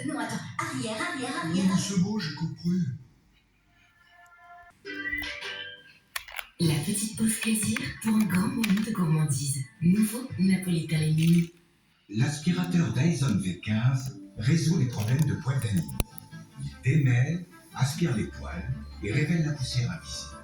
Non, attends, arrière. Non, c'est beau, j'ai compris. La petite pause plaisir pour un grand moment de gourmandise. Nouveau Napolitain Mini. L'aspirateur Dyson V15 résout les problèmes de poils d'animaux. Il démêle, aspire les poils et révèle la poussière invisible.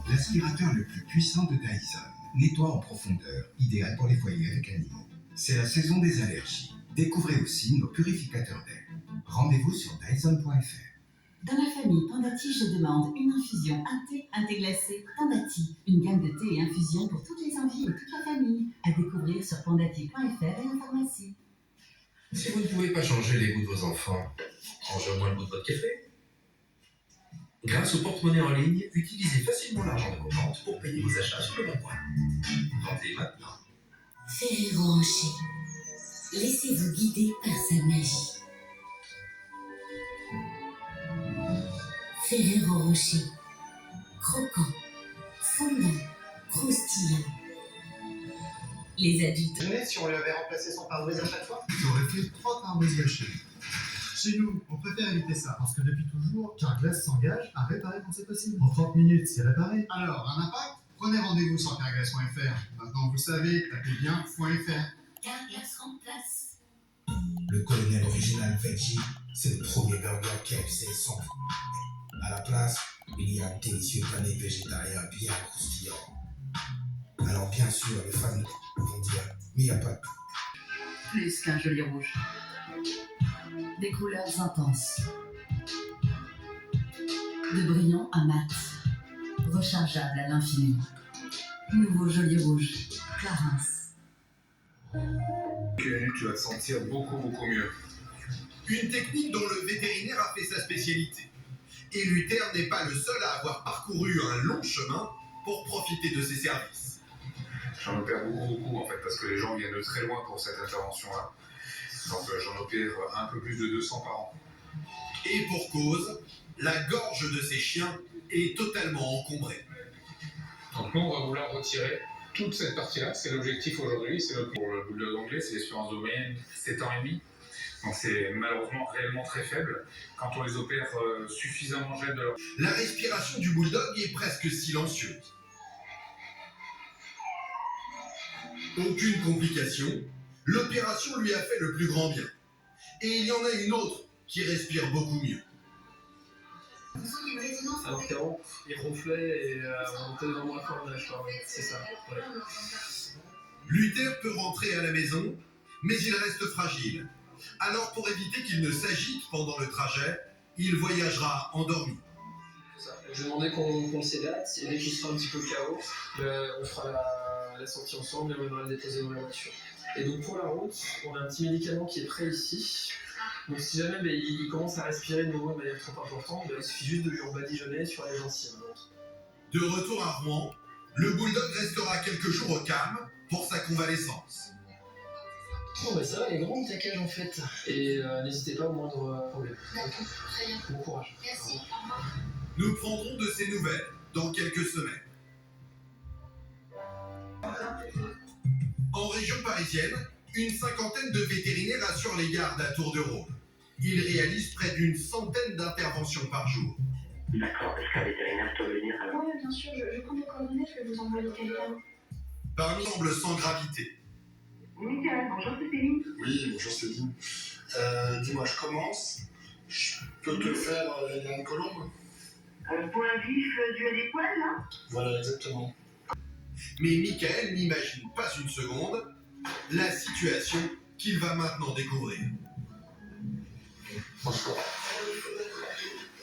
L'aspirateur le plus puissant de Dyson nettoie en profondeur, idéal pour les foyers avec animaux. C'est la saison des allergies. Découvrez aussi nos purificateurs d'air. Rendez-vous sur dyson.fr. Dans la famille Pandati, je demande une infusion, un thé glacé. Pandati, une gamme de thé et infusions pour toutes les envies et toute la famille. À découvrir sur pandati.fr et en pharmacie. Si vous ne pouvez pas changer les goûts de vos enfants, changez au moins le goût de votre café. Grâce au porte-monnaie en ligne, utilisez facilement l'argent de vos ventes pour payer vos achats sur le bon coin. Vendez maintenant. Ferrero Rocher. Laissez-vous guider par sa magie. Ferrero Rocher. Croquant, fondant, croustillant. Les adultes. Si on lui avait remplacé son pare-brise à chaque fois, Ça aurait fait 3 pare-brises gâchés. Chez nous, on préfère éviter ça, parce que depuis toujours, Carglass s'engage à réparer quand c'est possible. En 30 minutes, c'est réparé. Alors, un impact? Prenez rendez-vous sur carglass.fr. Maintenant, vous savez, tapez bien .fr. Carglass remplace. Le colonel original veggie, c'est le premier burger KFC sans. À la place, il y a un délicieux pané végétarien bien croustillant. Alors bien sûr, les fans vont dire, mais il n'y a pas de... Plus qu'un joli rouge. Des couleurs intenses. De brillant à mat. Rechargeable à l'infini. Nouveau joli rouge. Clarence. Tu vas te sentir beaucoup mieux. Une technique dont le vétérinaire a fait sa spécialité. Et Luther n'est pas le seul à avoir parcouru un long chemin pour profiter de ses services. J'en opère beaucoup en fait, parce que les gens viennent de très loin pour cette intervention-là. Donc j'en opère un peu plus de 200 par an. Et pour cause, la gorge de ces chiens est totalement encombrée. Donc nous, on va vouloir retirer toute cette partie-là. C'est l'objectif aujourd'hui. Pour le bulldog anglais, c'est l'espérance de moyenne 7 ans et demi. Donc c'est malheureusement réellement très faible. Quand on les opère suffisamment jeunes de leur... La respiration du bulldog est presque silencieuse. Aucune complication, l'opération lui a fait le plus grand bien. Et il y en a une autre qui respire beaucoup mieux. alors qu'avant, il ronflait et on montait vraiment à fond de l'âge, c'est ça. Ouais. Luther peut rentrer à la maison, mais il reste fragile. Alors pour éviter qu'il ne s'agite pendant le trajet, il voyagera endormi. Je demandais qu'on le sédate, et dès qu'il sera un petit peu KO, on fera la sortie ensemble et on viendra le déposer dans la voiture. Et donc pour la route, on a un petit médicament qui est prêt ici. Donc si jamais il commence à respirer de nouveau de manière trop importante, il suffit juste de lui rebadigeonner sur les gencives. De retour à Rouen, le bulldog restera quelques jours au calme pour sa convalescence. Bon ça va, il est grand ta cage en fait. Et n'hésitez pas au moindre problème. D'accord, très bien. Bon courage. Merci, au revoir. Nous prendrons de ses nouvelles dans quelques semaines. En région parisienne, une cinquantaine de vétérinaires assurent les gardes à tour de rôle. Ils réalisent près d'une centaine d'interventions par jour. D'accord, est-ce qu'un vétérinaire peut venir alors? Oui, bien sûr, je prends des coordonnées, je vais vous envoyer quelqu'un. Parmi semble sans gravité. Nickel, bonjour Céline. Oui, bonjour Céline. Dis-moi, je commence. Je peux te faire une colombe? Point vif dû à des poils là? Voilà, exactement. Mais Michael n'imagine pas une seconde la situation qu'il va maintenant découvrir. Bonjour.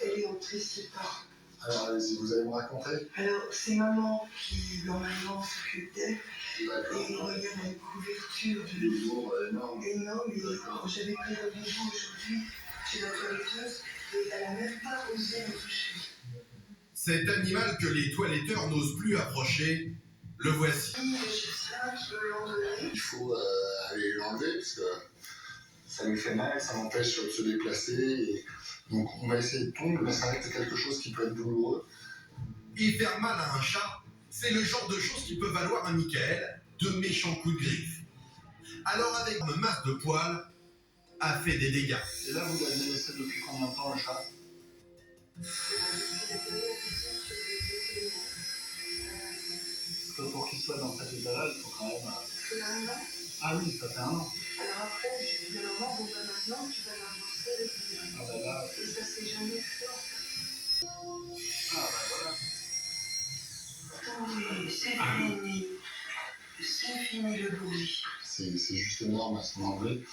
Elle est entrée si tard. Alors allez-y, vous allez me raconter? Alors, c'est maman qui, normalement, s'occupe d'elle. D'accord. Et regarde la couverture de... énorme. Énorme. Et j'avais pris rendez-vous aujourd'hui chez la toiletteuse et elle n'a même pas osé me toucher. Cet animal que les toiletteurs n'osent plus approcher, le voici. Il faut aller l'enlever parce que ça lui fait mal, ça l'empêche de se déplacer. Et... donc on va essayer de tondre, mais ça reste quelque chose qui peut être douloureux. Et faire mal à un chat, c'est le genre de choses qui peut valoir à Michael de méchants coups de griffe. Alors avec une masse de poils, a fait des dégâts. Et là, vous l'avez laissé depuis combien de temps, le chat? Parce que pour qu'il soit dans cet état-là, il faut quand même... Ah oui, ça fait 1 an. Alors après, j'ai dit à maman, bon bah maintenant, tu vas l'avancer avec lui. Ah bah là... Et ça s'est jamais fait en fait. Ah bah voilà. Oui, c'est fini. C'est fini le bruit. C'est juste énorme à son enlever.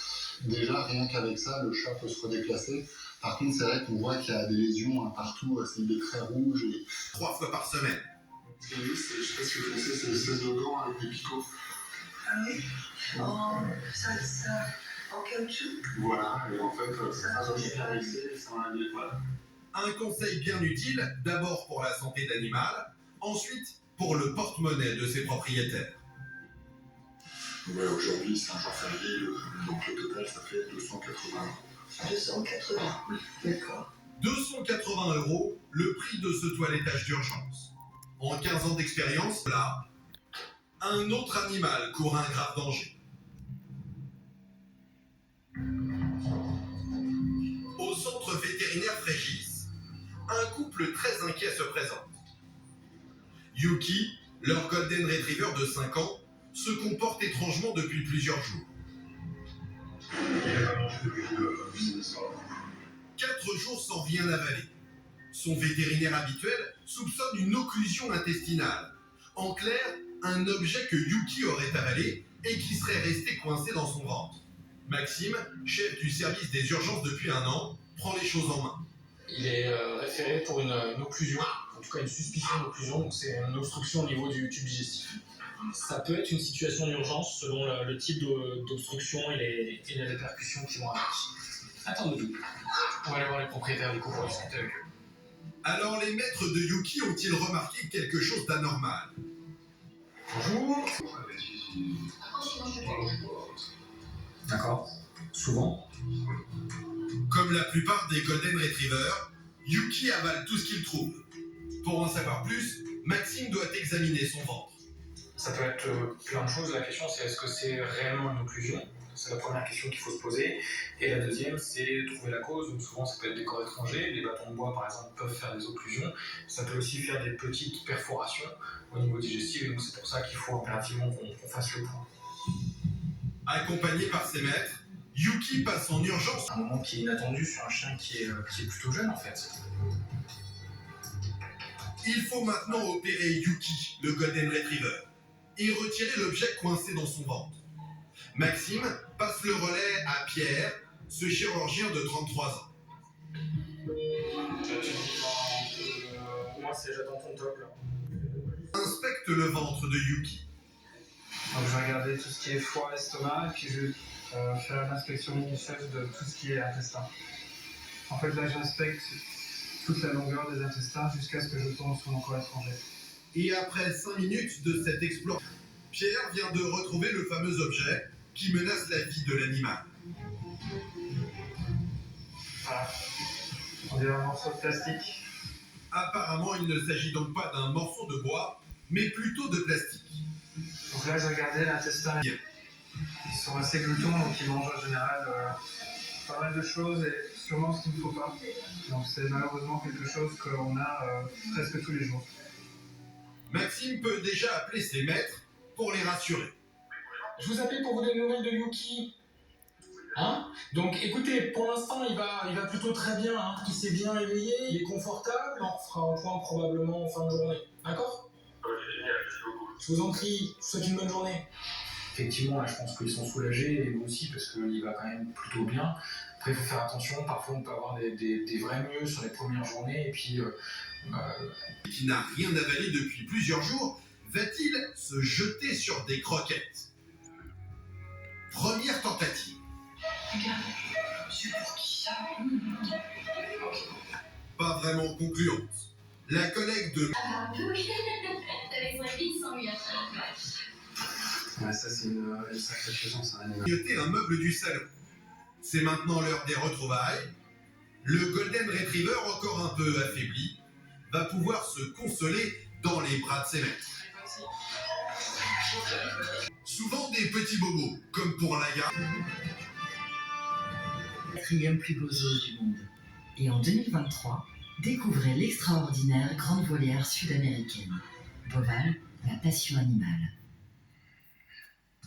Déjà, rien qu'avec ça, le chat peut se redéplacer. Par contre, c'est vrai qu'on voit qu'il y a des lésions partout, il est très rouge. Et... 3 fois par semaine. Ce que je sais pas si vous connaissez, c'est l'espèce de gants avec des picots. Ah oui. Ça, en caoutchouc. Voilà, et en fait, ça va bien caresser et ça enlève les poils. Un conseil bien utile, d'abord pour la santé d'animal, ensuite pour le porte-monnaie de ses propriétaires. Ouais, aujourd'hui, c'est un jour férié, donc le total, ça fait 280 €. 280, oui, d'accord. 280 €, le prix de ce toilettage d'urgence. En 15 ans d'expérience, là, un autre animal court un grave danger. Au centre vétérinaire Frégis, un couple très inquiet se présente. Yuki, leur golden retriever de 5 ans, se comporte étrangement depuis plusieurs jours. 4 jours sans rien avaler. Son vétérinaire habituel soupçonne une occlusion intestinale. En clair, un objet que Yuki aurait avalé et qui serait resté coincé dans son ventre. Maxime, chef du service des urgences depuis 1 an, prend les choses en main. Il est référé pour une occlusion, en tout cas une suspicion d'occlusion, donc c'est une obstruction au niveau du tube digestif. Ça peut être une situation d'urgence selon le type d'obstruction et les répercussions qui vont avec. Attendez-nous. On va aller voir les propriétaires du coup pour discuter avec eux. Alors les maîtres de Yuki ont-ils remarqué quelque chose d'anormal? Bonjour. D'accord. Souvent. Comme la plupart des golden retrievers, Yuki avale tout ce qu'il trouve. Pour en savoir plus, Maxime doit examiner son ventre. Ça peut être plein de choses. La question, c'est est-ce que c'est réellement une occlusion? C'est la première question qu'il faut se poser. Et la deuxième, c'est trouver la cause. Donc souvent, ça peut être des corps étrangers. Les bâtons de bois, par exemple, peuvent faire des occlusions. Ça peut aussi faire des petites perforations au niveau digestif. Et donc, c'est pour ça qu'il faut impérativement qu'on fasse le point. Accompagné par ses maîtres, Yuki passe en urgence. Un moment qui est inattendu sur un chien qui est plutôt jeune, en fait. Il faut maintenant opérer Yuki, le golden retriever, et retirer l'objet coincé dans son ventre. Maxime passe le relais à Pierre, ce chirurgien de 33 ans. Moi, j'attends ton top, là. Inspecte le ventre de Yuki. Donc je vais regarder tout ce qui est foie, estomac, et puis je vais faire l'inspection minutieuse de tout ce qui est intestin. En fait, là, j'inspecte toute la longueur des intestins jusqu'à ce que je tombe sur mon corps étranger. Et après 5 minutes de cette exploration, Pierre vient de retrouver le fameux objet qui menace la vie de l'animal. Voilà. On dirait un morceau de plastique. Apparemment, il ne s'agit donc pas d'un morceau de bois, mais plutôt de plastique. Donc là, j'ai regardé l'intestin. Ils sont assez gloutons, donc ils mangent en général pas mal de choses et sûrement ce qu'il ne faut pas. Donc c'est malheureusement quelque chose qu'on a presque tous les jours. Maxime peut déjà appeler ses maîtres pour les rassurer. Je vous appelle pour vous donner des nouvelles de Yuki. Hein? Donc écoutez, pour l'instant il va plutôt très bien, hein. Il s'est bien éveillé, il est confortable, on fera un point probablement en fin de journée. D'accord? C'est génial, merci beaucoup. Je vous en prie, je vous souhaite une bonne journée. Effectivement, là, je pense qu'ils sont soulagés, et vous aussi, parce qu'il va quand même plutôt bien. Après, il faut faire attention, parfois on peut avoir des vrais mieux sur les premières journées, et puis... Qui n'a rien avalé depuis plusieurs jours, va-t-il se jeter sur des croquettes? Première tentative. Regarde, c'est pour qui ça? Pas vraiment concluante. La collègue de Ah, oui. Avec son fille, sans lui. Ouais, ça c'est une sacrée présence, un animal. grignoter un meuble du salon. C'est maintenant l'heure des retrouvailles. Le Golden Retriever, encore un peu affaibli, va pouvoir se consoler dans les bras de ses maîtres. Souvent des petits bobos, comme pour la gare. 4e plus beau zoo du monde. Et en 2023, découvrez l'extraordinaire grande volière sud-américaine. Boval, la passion animale.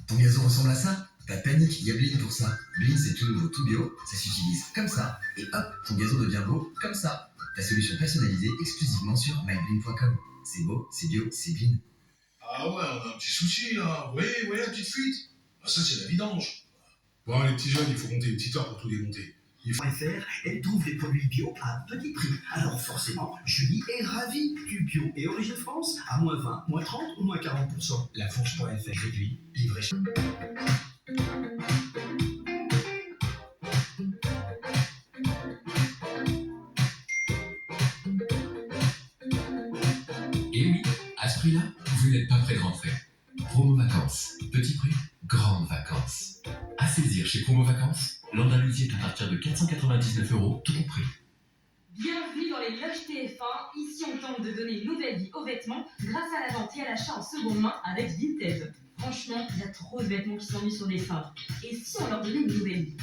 Ton gazon ressemble à ça? Pas de panique, il y a Bling pour ça. Bling, c'est tout nouveau, tout bio, ça s'utilise comme ça. Et hop, ton gazon devient beau comme ça. Ta solution personnalisée exclusivement sur mybling.com. C'est beau, c'est bio, c'est Bling. Ah ouais, on a un petit souci là. Oui, la petite fuite. Ah, ça, c'est la vidange. Bon, les petits jeunes, il faut compter une petite heure pour tout démonter. .fr, elle trouve des produits bio à petit prix. Alors forcément, Julie est ravie du bio et Origine France à moins 20, moins 30 ou moins 40%. La fourche.fr réduit, livré chez... Et oui, à ce prix-là, vous n'êtes pas près de rentrer. Promo vacances, petit prix, grandes vacances. À saisir chez Promo Vacances, l'Andalousie est à partir de 499 €, tout compris. Bienvenue dans les loges TF1. Ici, on tente de donner une nouvelle vie aux vêtements grâce à la vente et à l'achat en seconde main avec Vinted. Franchement, il y a trop de vêtements qui s'ennuient sur des fins. Et si on leur donnait une nouvelle vie?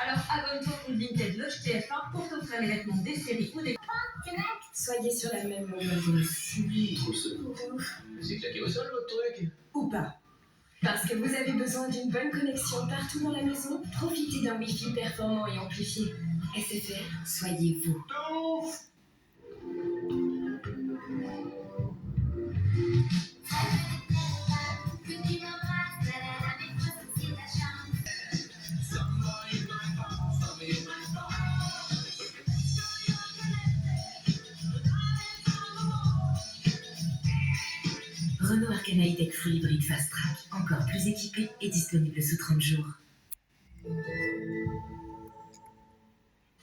Alors abonne-toi au compte Vinted Loge TF1 pour t'offrir les vêtements des séries ou des... Soyez sur la même longueur d'onde. C'est claqué au sol votre truc? Ou pas. Parce que vous avez besoin d'une bonne connexion partout dans la maison, profitez d'un Wi-Fi performant et amplifié. SFR, soyez vous. Renault Arcana E-Tech Full Hybrid Fast Track, encore plus équipé et disponible sous 30 jours.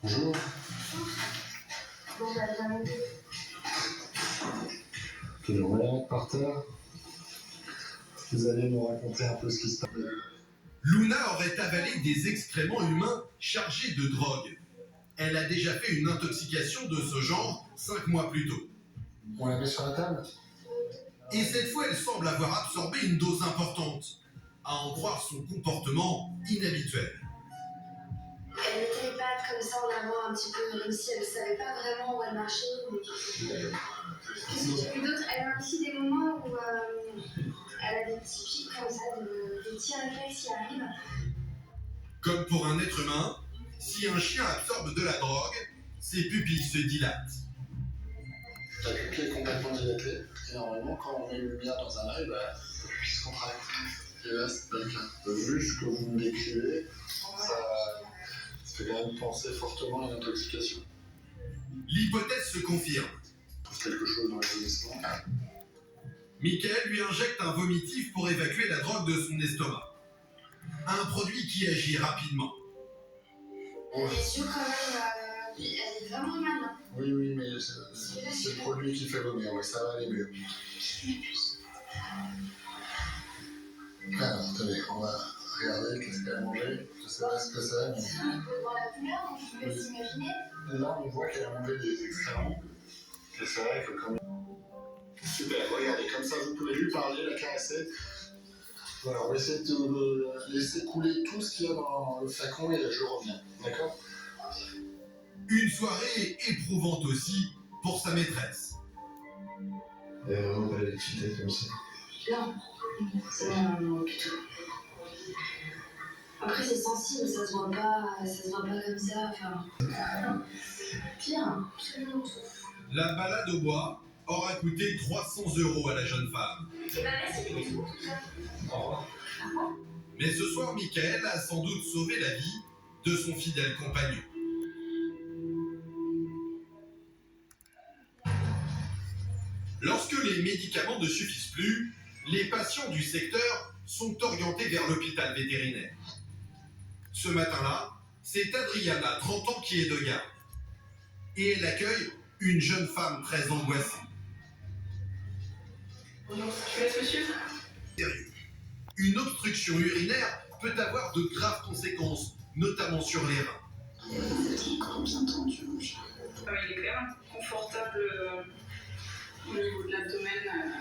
Bonjour. Bon, bah, bien monté. Je vais me remettre par terre. Vous allez nous raconter un peu ce qui se passe. Luna aurait avalé des excréments humains chargés de drogue. Elle a déjà fait une intoxication de ce genre 5 mois plus tôt. On la met sur la table? Et cette fois, elle semble avoir absorbé une dose importante, à en croire son comportement inhabituel. Elle mettait les pattes comme ça en avant un petit peu, comme si elle ne savait pas vraiment où elle marchait. Qu'est-ce que j'ai vu d'autre? Elle a aussi des moments où elle a des petits pics comme ça, des petits réflexes qui arrivent. Comme pour un être humain, si un chien absorbe de la drogue, ses pupilles se dilatent. Ta pupille est complètement dilatée, et normalement, quand on met une lumière dans un œil, la pupille se contracte. Et là, c'est pas le cas. Vu ce que vous me décrivez, ça fait quand même penser fortement à une intoxication. L'hypothèse se confirme. Quelque chose dans les gémissements. Michael lui injecte un vomitif pour évacuer la drogue de son estomac. Un produit qui agit rapidement. Les yeux quand même, elle est vraiment mal. Hein. Oui, mais c'est le produit qui fait vomir, mais ça va aller mieux. Alors, attendez, on va regarder qu'est-ce qu'elle a mangé. Je sais pas ce que c'est, mais... C'est un peu dans la couleur, donc je vous laisse imaginer. Là, on voit qu'elle a mangé des excréments. Et c'est vrai que comme... Super, regardez, comme ça vous pouvez lui parler, la caresser. Voilà, on va essayer de laisser couler tout ce qu'il y a dans le flacon et je reviens, d'accord? Une soirée éprouvante aussi pour sa maîtresse. Il n'y a vraiment pas d'électricité comme ça. Non, du tout. Après c'est sensible, ça se voit pas comme ça, enfin... Pire, absolument tout. La balade au bois aura coûté 300 € à la jeune femme. Et bah merci beaucoup tout ça. Au revoir. Mais ce soir, Michael a sans doute sauvé la vie de son fidèle compagnon. Lorsque les médicaments ne suffisent plus, les patients du secteur sont orientés vers l'hôpital vétérinaire. Ce matin-là, c'est Adriana, 30 ans, qui est de garde. Et elle accueille une jeune femme très angoissée. Bonjour, je laisse monsieur? Sérieux. Une obstruction urinaire peut avoir de graves conséquences, notamment sur les reins. Il est quand même bien tendu, mon chat. Il est quand même confortable au niveau de l'abdomen,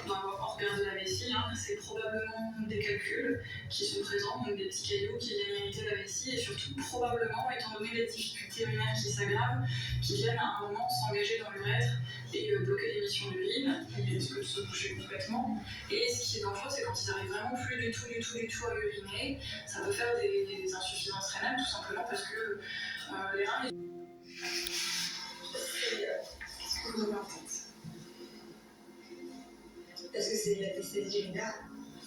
en regard de la vessie, hein, c'est probablement des calculs qui sont présents, donc des petits cailloux qui viennent irriter la vessie et surtout probablement, étant donné les difficultés urinaires qui s'aggravent, qui viennent à un moment s'engager dans l'urètre et bloquer l'émission d'urine, ils risquent de se boucher complètement. Et ce qui est dangereux, c'est quand ils n'arrivent vraiment plus du tout à uriner, ça peut faire des insuffisances rénales tout simplement parce que les reins... Qu'est-ce que vous avez en tête? Est-ce que c'est l'anesthésie générale?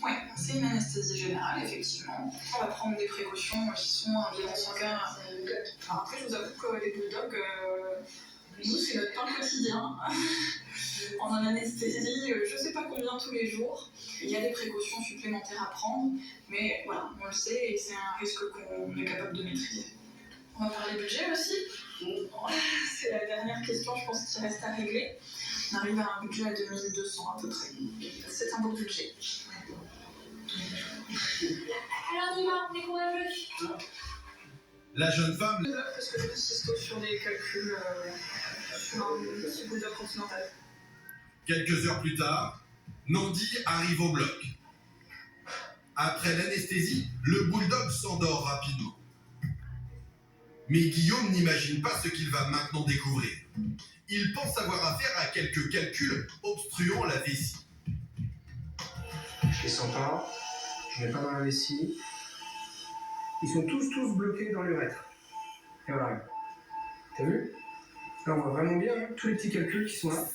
Oui, c'est une anesthésie générale, effectivement. On va prendre des précautions qui sont un bilan sanguin. Alors après, je vous avoue que les bulldogs, nous, c'est notre pain quotidien. En anesthésie, je ne sais pas combien tous les jours. Il y a des précautions supplémentaires à prendre, mais voilà, on le sait et c'est un risque qu'on est capable de maîtriser. On va parler budget aussi. C'est la dernière question, je pense, qui reste à régler. On arrive à un budget à 2200 à peu près. C'est un beau budget. Alors Nima, on est courageux. La jeune femme... Parce que je insiste sur des calculs sur un petit bulldog continental. Quelques heures plus tard, Nandi arrive au bloc. Après l'anesthésie, le bulldog s'endort rapidement. Mais Guillaume n'imagine pas ce qu'il va maintenant découvrir. Il pense avoir affaire à quelques calculs obstruant la vessie. Je les sens pas, je mets pas dans la vessie. Ils sont tous bloqués dans l'urètre. Et voilà. T'as vu? Là on voit vraiment bien hein, tous les petits calculs qui sont là.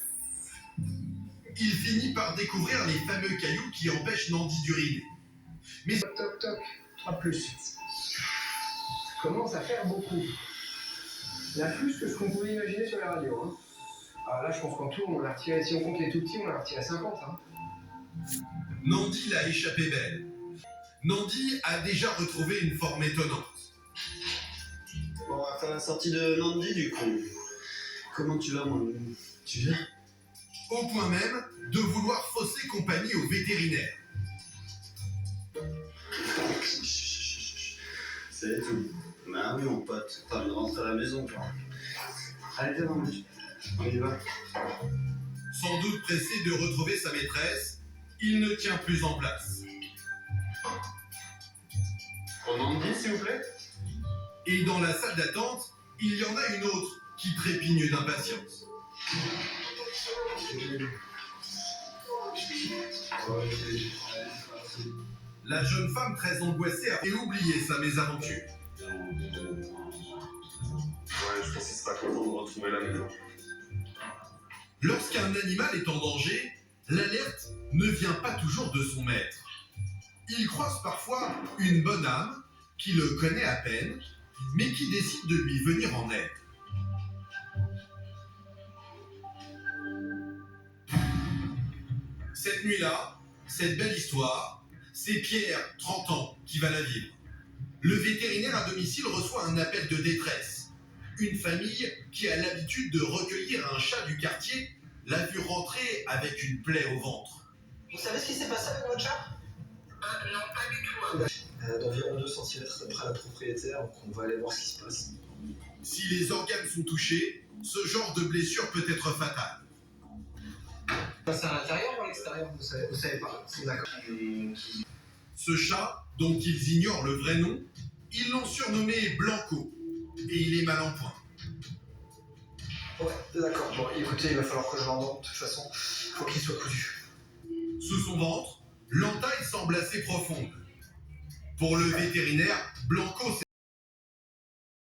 Il finit par découvrir les fameux cailloux qui empêchent Nandi d'uriner. Mais... Toc, 3+. Ça commence à faire beaucoup. Il y a plus que ce qu'on pouvait imaginer sur la radio. Hein. Alors là, je pense qu'en tout, on l'a retiré, si on compte les tout petits, on l'a retiré à 50. Hein. Nandi l'a échappé belle. Nandi a déjà retrouvé une forme étonnante. Bon, on va faire la sortie de Nandi du coup. Comment tu vas, mon... Tu viens? Au point même de vouloir fausser compagnie au vétérinaire. C'est tout. Bah oui, mon pote, t'as envie de rentrer à la maison, toi. Allez, viens, on y va. Sans doute pressé de retrouver sa maîtresse, il ne tient plus en place. On en dit, s'il vous plaît? Et dans la salle d'attente, il y en a une autre qui trépigne d'impatience. La jeune femme très angoissée a oublié sa mésaventure. Ouais, je pense qu'il sera content de retrouver la maison. Lorsqu'un animal est en danger, l'alerte ne vient pas toujours de son maître. Il croise parfois une bonne âme qui le connaît à peine, mais qui décide de lui venir en aide. Cette nuit-là, cette belle histoire, c'est Pierre, 30 ans, qui va la vivre. Le vétérinaire à domicile reçoit un appel de détresse. Une famille qui a l'habitude de recueillir un chat du quartier l'a vu rentrer avec une plaie au ventre. Vous savez ce qui s'est passé avec votre chat? Non, pas du tout. D'environ 2 cm d'après la propriétaire, donc on va aller voir ce qui se passe. Si les organes sont touchés, ce genre de blessure peut être fatale. Passe à l'intérieur ou à l'extérieur? Vous savez pas, c'est d'accord. Ce chat, dont ils ignorent le vrai nom, ils l'ont surnommé Blanco, et il est mal en point. Ouais, d'accord. Bon, écoutez, il va falloir que je l'endorme, de toute façon, faut qu'il soit cousu. Sous son ventre, l'entaille semble assez profonde. Pour le vétérinaire, Blanco,